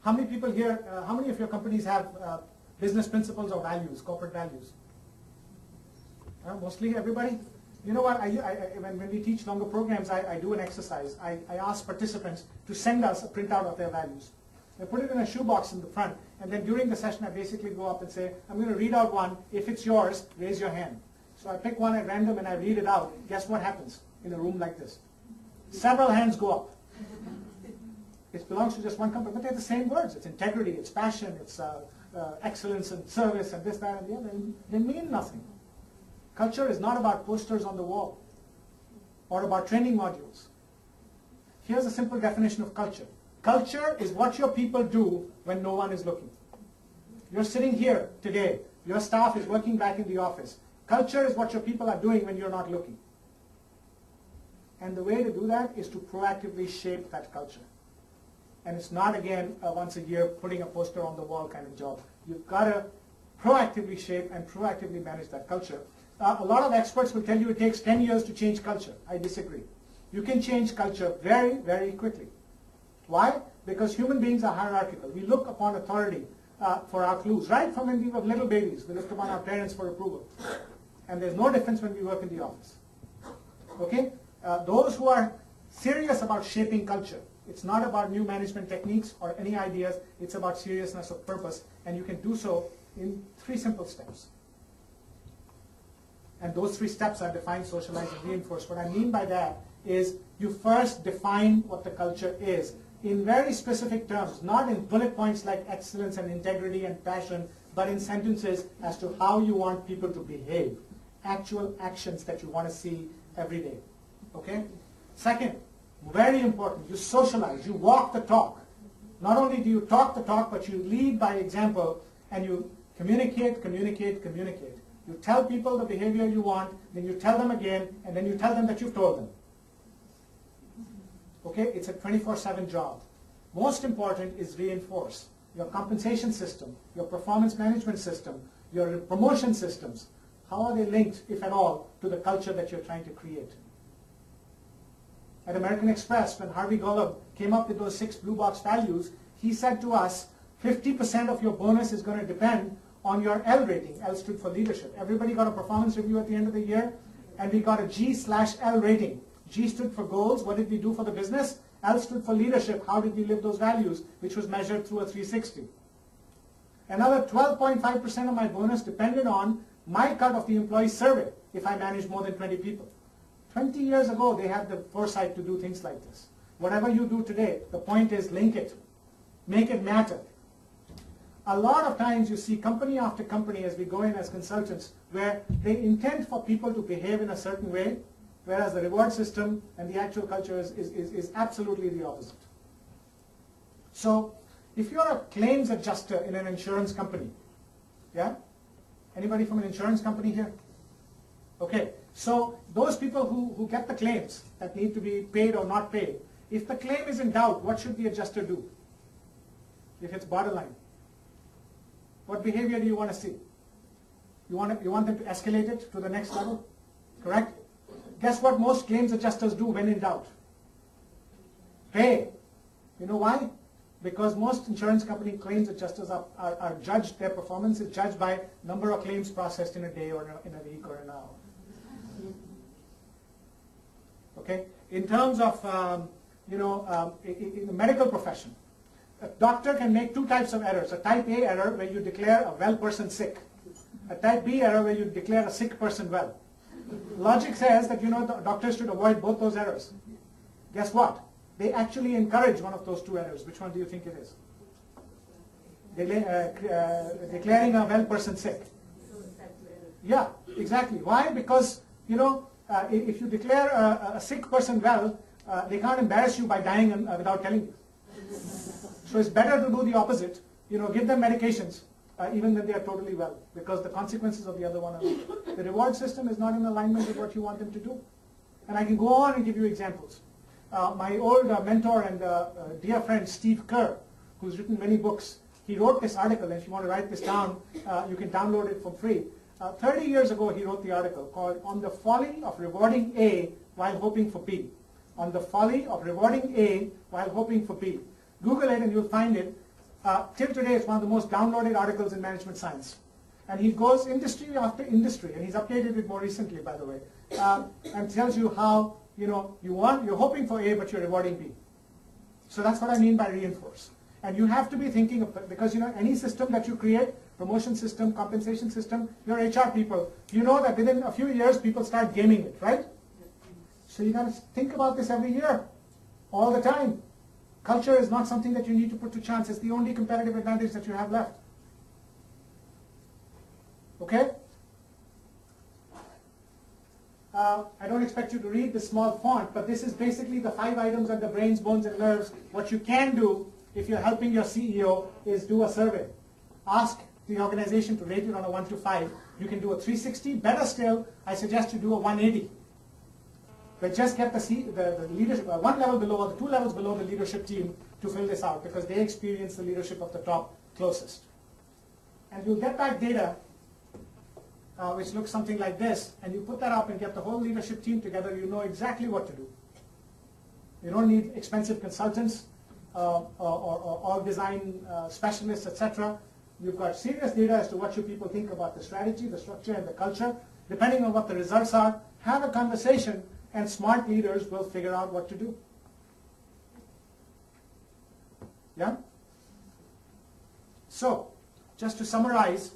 How many people here, how many of your companies have business principles or values, corporate values? Mostly everybody? You know what, when we teach longer programs, I do an exercise. I ask participants to send us a printout of their values. I put it in a shoebox in the front, and then during the session I basically go up and say, I'm going to read out one. If it's yours, raise your hand. So I pick one at random and I read it out. Guess what happens in a room like this? Several hands go up. It belongs to just one company, but they're the same words. It's integrity, it's passion, it's excellence and service and this, that, and the other. They mean nothing. Culture is not about posters on the wall or about training modules. Here's a simple definition of culture. Culture is what your people do when no one is looking. You're sitting here today. Your staff is working back in the office. Culture is what your people are doing when you're not looking. And the way to do that is to proactively shape that culture. And it's not, again, once a year putting a poster on the wall kind of job. You've got to proactively shape and proactively manage that culture. A lot of experts will tell you it takes 10 years to change culture. I disagree. You can change culture very, very quickly. Why? Because human beings are hierarchical. We look upon authority for our clues. Right from when we were little babies, we looked upon our parents for approval. And there's no difference when we work in the office. Okay? Those who are serious about shaping culture, it's not about new management techniques or any ideas, it's about seriousness of purpose, and you can do so in 3 simple steps. And those 3 steps are define, socialize, and reinforce. What I mean by that is you first define what the culture is in very specific terms, not in bullet points like excellence and integrity and passion, but in sentences as to how you want people to behave, actual actions that you want to see every day. Okay? Second, very important, you socialize, you walk the talk. Not only do you talk the talk, but you lead by example, and you communicate, communicate, communicate. You tell people the behavior you want, then you tell them again, and then you tell them that you've told them. Okay, it's a 24/7 job. Most important is reinforce. Your compensation system, your performance management system, your promotion systems, how are they linked, if at all, to the culture that you're trying to create? At American Express, when Harvey Golub came up with those 6 blue box values, he said to us, 50% of your bonus is going to depend on your L rating. L stood for leadership. Everybody got a performance review at the end of the year, and we got a G/L rating. G stood for goals. What did we do for the business? L stood for leadership. How did we live those values, which was measured through a 360. Another 12.5% of my bonus depended on my cut of the employee survey if I managed more than 20 people. 20 years ago, they had the foresight to do things like this. Whatever you do today, the point is link it. Make it matter. A lot of times you see company after company as we go in as consultants where they intend for people to behave in a certain way, whereas the reward system and the actual culture is absolutely the opposite. So if you're a claims adjuster in an insurance company, yeah? Anybody from an insurance company here? Okay, so those people who get the claims that need to be paid or not paid, if the claim is in doubt, what should the adjuster do? If it's borderline, what behavior do you want to see? You want them to escalate it to the next level? Correct? Guess what most claims adjusters do when in doubt? Pay. You know why? Because most insurance company claims adjusters are judged, their performance is judged by number of claims processed in a day or in a week or an hour. Okay? In terms of, in the medical profession, a doctor can make 2 types of errors. A type A error where you declare a well person sick. A type B error where you declare a sick person well. Logic says that, the doctors should avoid both those errors. Guess what? They actually encourage one of those 2 errors. Which one do you think it is? Declaring a well person sick. Yeah, exactly. Why? Because, if you declare a sick person well, they can't embarrass you by dying without telling you. So it's better to do the opposite. Give them medications, even when they are totally well, because the consequences of the other one are. The reward system is not in alignment with what you want them to do. And I can go on and give you examples. My old mentor and dear friend Steve Kerr, who's written many books, he wrote this article, and if you want to write this down, you can download it for free. 30 years ago, he wrote the article called On the Folly of Rewarding A While Hoping for B. On the Folly of Rewarding A While Hoping for B. Google it and you'll find it. till today it's one of the most downloaded articles in management science. And he goes industry after industry, and he's updated it more recently, by the way, and tells you how, you're hoping for A, but you're rewarding B. So that's what I mean by reinforce. And you have to be thinking of, because any system that you create, promotion system, compensation system, your HR people, you know that within a few years people start gaming it, right? So you got to think about this every year, all the time. Culture is not something that you need to put to chance. It's the only competitive advantage that you have left. Okay? I don't expect you to read the small font, but this is basically the 5 items on the brains, bones, and nerves. What you can do if you're helping your CEO is do a survey. Ask the organization to rate it on a 1 to 5. You can do a 360. Better still, I suggest you do a 180. But just get the leadership, one level below or the 2 levels below the leadership team to fill this out, because they experience the leadership of the top closest. And you'll get back data which looks something like this, and you put that up and get the whole leadership team together, you know exactly what to do. You don't need expensive consultants or org design specialists, etc. You've got serious data as to what your people think about the strategy, the structure, and the culture. Depending on what the results are, have a conversation, and smart leaders will figure out what to do. Yeah? So, just to summarize,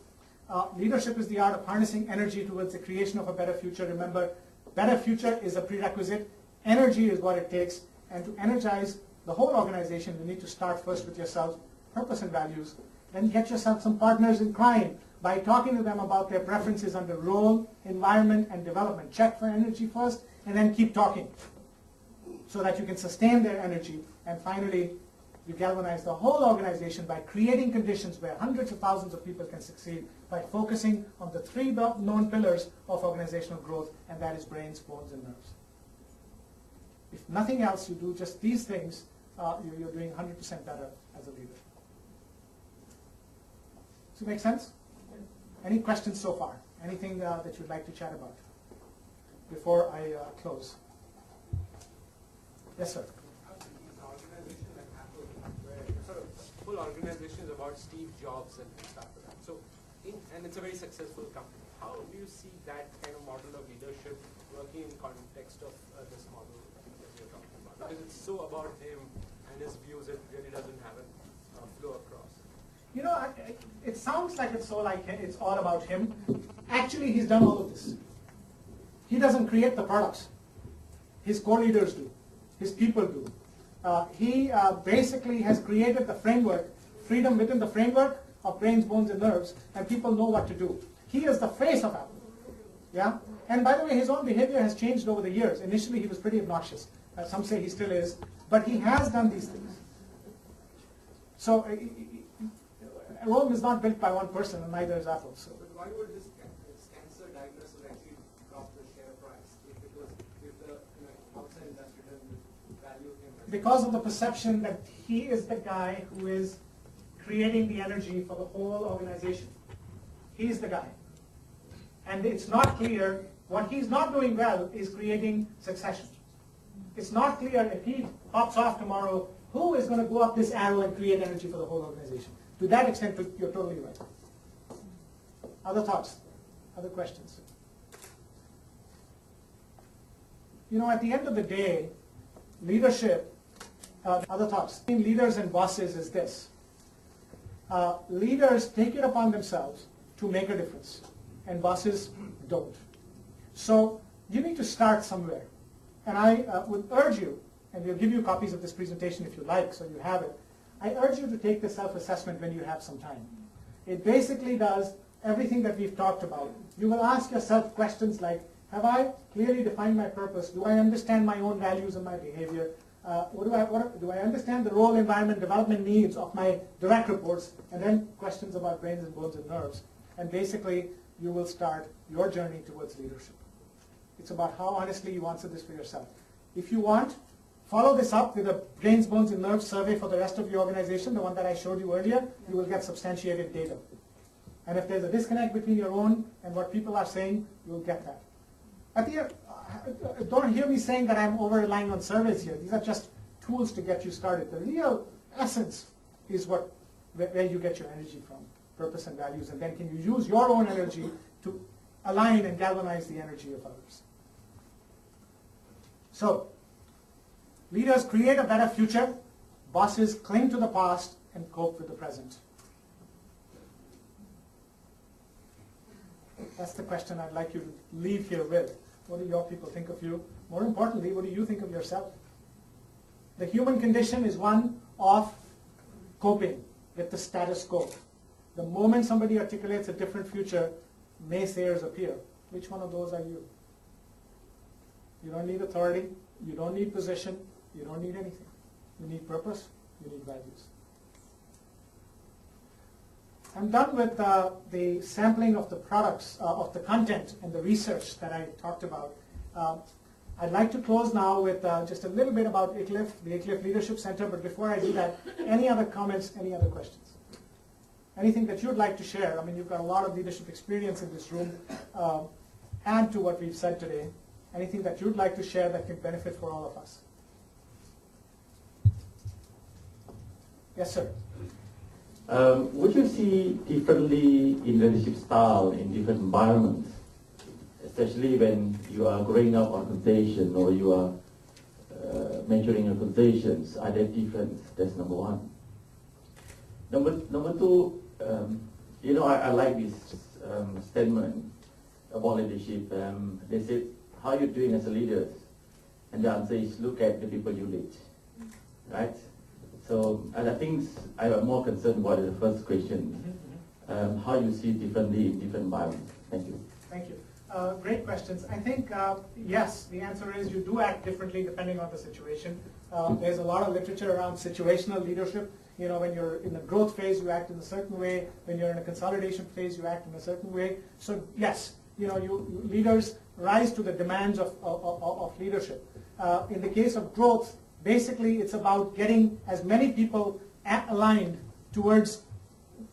leadership is the art of harnessing energy towards the creation of a better future. Remember, better future is a prerequisite. Energy is what it takes. And to energize the whole organization, you need to start first with yourself, purpose and values. Then get yourself some partners in crime by talking to them about their preferences under role, environment, and development. Check for energy first, and then keep talking so that you can sustain their energy. And finally, you galvanize the whole organization by creating conditions where hundreds of thousands of people can succeed by focusing on the 3 known pillars of organizational growth, and that is brains, bones, and nerves. If nothing else, you do just these things, you're doing 100% better as a leader. Does it make sense? Any questions so far? Anything that you'd like to chat about before I close? Yes, sir. Full organization is about Steve Jobs and stuff like that. So, and it's a very successful company. How do you see that kind of model of leadership working in context of this model that you're talking about? Because it's so about him and his views, it really doesn't have a flow across. It sounds like it's all about him. Actually, he's done all of this. He doesn't create the products. His co-leaders do. His people do. He basically has created the framework, freedom within the framework of brains, bones, and nerves, and people know what to do. He is the face of Apple. Yeah? And by the way, his own behavior has changed over the years. Initially, he was pretty obnoxious. Some say he still is. But he has done these things. So Rome is not built by one person, and neither is Apple. So. But why would this cancer diagnosis actually drop the share price? If the outside investor doesn't value him? Because of the perception that he is the guy who is creating the energy for the whole organization. He's the guy. And it's not clear, what he's not doing well is creating succession. It's not clear if he pops off tomorrow, who is going to go up this arrow and create energy for the whole organization. To that extent, you're totally right. Other thoughts? Other questions? At the end of the day, leadership, other thoughts, between leaders and bosses is this. Leaders take it upon themselves to make a difference, and bosses don't. So you need to start somewhere. And I would urge you, and we'll give you copies of this presentation if you like, so you have it. I urge you to take the self-assessment when you have some time. It basically does everything that we've talked about. You will ask yourself questions like, have I clearly defined my purpose? Do I understand my own values and my behavior? Do I understand the role, environment, development needs of my direct reports? And then questions about brains and bones and nerves. And basically, you will start your journey towards leadership. It's about how honestly you answer this for yourself. If you want, follow this up with a brains, bones, and nerves survey for the rest of your organization, the one that I showed you earlier. You will get substantiated data. And if there's a disconnect between your own and what people are saying, you will get that. At the end, don't hear me saying that I'm over-relying on surveys here. These are just tools to get you started. The real essence is what where you get your energy from, purpose and values, and then can you use your own energy to align and galvanize the energy of others. So, leaders create a better future, bosses cling to the past and cope with the present. That's the question I'd like you to leave here with. What do your people think of you? More importantly, what do you think of yourself? The human condition is one of coping with the status quo. The moment somebody articulates a different future, naysayers appear. Which one of those are you? You don't need authority, you don't need position, you don't need anything. You need purpose, you need values. I'm done with the sampling of the products, of the content and the research that I talked about. I'd like to close now with just a little bit about ICLIF, the ICLIF Leadership Center, but before I do that, any other comments, any other questions? Anything that you'd like to share? I mean, you've got a lot of leadership experience in this room. Add to what we've said today. Anything that you'd like to share that can benefit for all of us? Yes, sir. Would you see differently in leadership style in different environments, especially when you are growing up organization or you are mentoring organizations? Are they different? That's number one. Number two, I like this statement about leadership. They said, how are you doing as a leader? And the answer is, look at the people you lead, right? So, and I think I'm more concerned about the first question, how you see it differently in different environments. Thank you. Thank you. Great questions. I think, yes, the answer is you do act differently depending on the situation. There's a lot of literature around situational leadership. You know, when you're in the growth phase, you act in a certain way. When you're in a consolidation phase, you act in a certain way. So, yes, you leaders rise to the demands of leadership. In the case of growth, basically it's about getting as many people aligned towards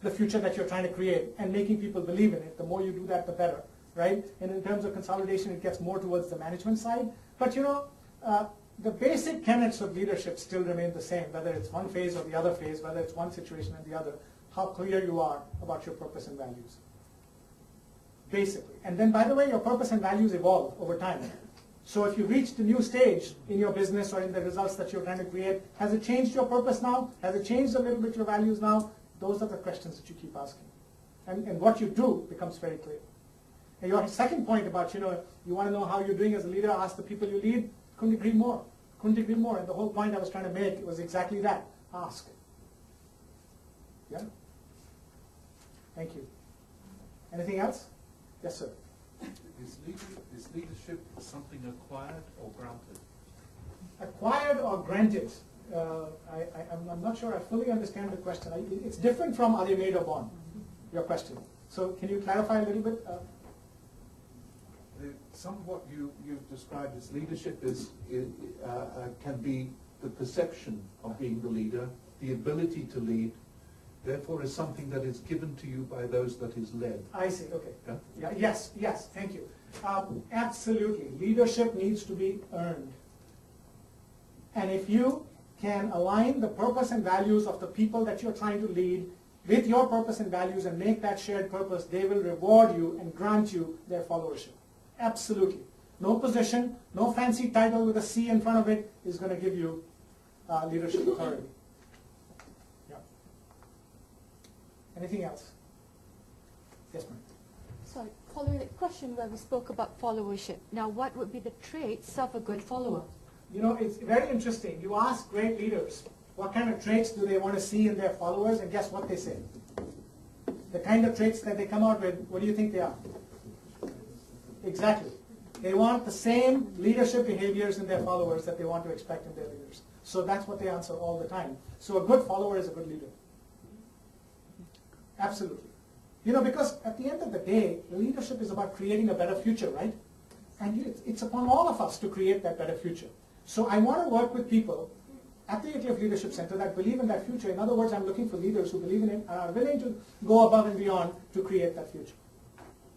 the future that you're trying to create and making people believe in it. The more you do that, the better, right? And in terms of consolidation, it gets more towards the management side. But the basic tenets of leadership still remain the same, whether it's one phase or the other phase, whether it's one situation or the other, how clear you are about your purpose and values. Basically. And then, by the way, your purpose and values evolve over time. So if you reached a new stage in your business or in the results that you're trying to create, has it changed your purpose now? Has it changed a little bit your values now? Those are the questions that you keep asking. And what you do becomes very clear. And your second point about, you want to know how you're doing as a leader, ask the people you lead, couldn't agree more. Couldn't agree more. And the whole point I was trying to make was exactly that. Ask. Yeah? Thank you. Anything else? Yes, sir. Is leadership something acquired or granted? Acquired or granted? I'm not sure I fully understand the question. It's different from are they made or born, your question. So can you clarify a little bit? Some of what you've described as leadership can be the perception of being the leader, the ability to lead, therefore is something that is given to you by those that is led. I see, okay. Yeah? Yes, thank you. Absolutely. Leadership needs to be earned. And if you can align the purpose and values of the people that you're trying to lead with your purpose and values and make that shared purpose, they will reward you and grant you their followership. Absolutely. No position, no fancy title with a C in front of it is going to give you leadership authority. Yeah. Anything else? Yes, ma'am. Sorry, following the question where we spoke about followership. Now, what would be the traits of a good follower? It's very interesting. You ask great leaders, what kind of traits do they want to see in their followers, and guess what they say? The kind of traits that they come out with, what do you think they are? Exactly. They want the same leadership behaviors in their followers that they want to expect in their leaders. So that's what they answer all the time. So a good follower is a good leader. Absolutely. Because at the end of the day, leadership is about creating a better future, right? And it's upon all of us to create that better future. So I want to work with people at the ICLIF Leadership Center that believe in that future. In other words, I'm looking for leaders who believe in it and are willing to go above and beyond to create that future.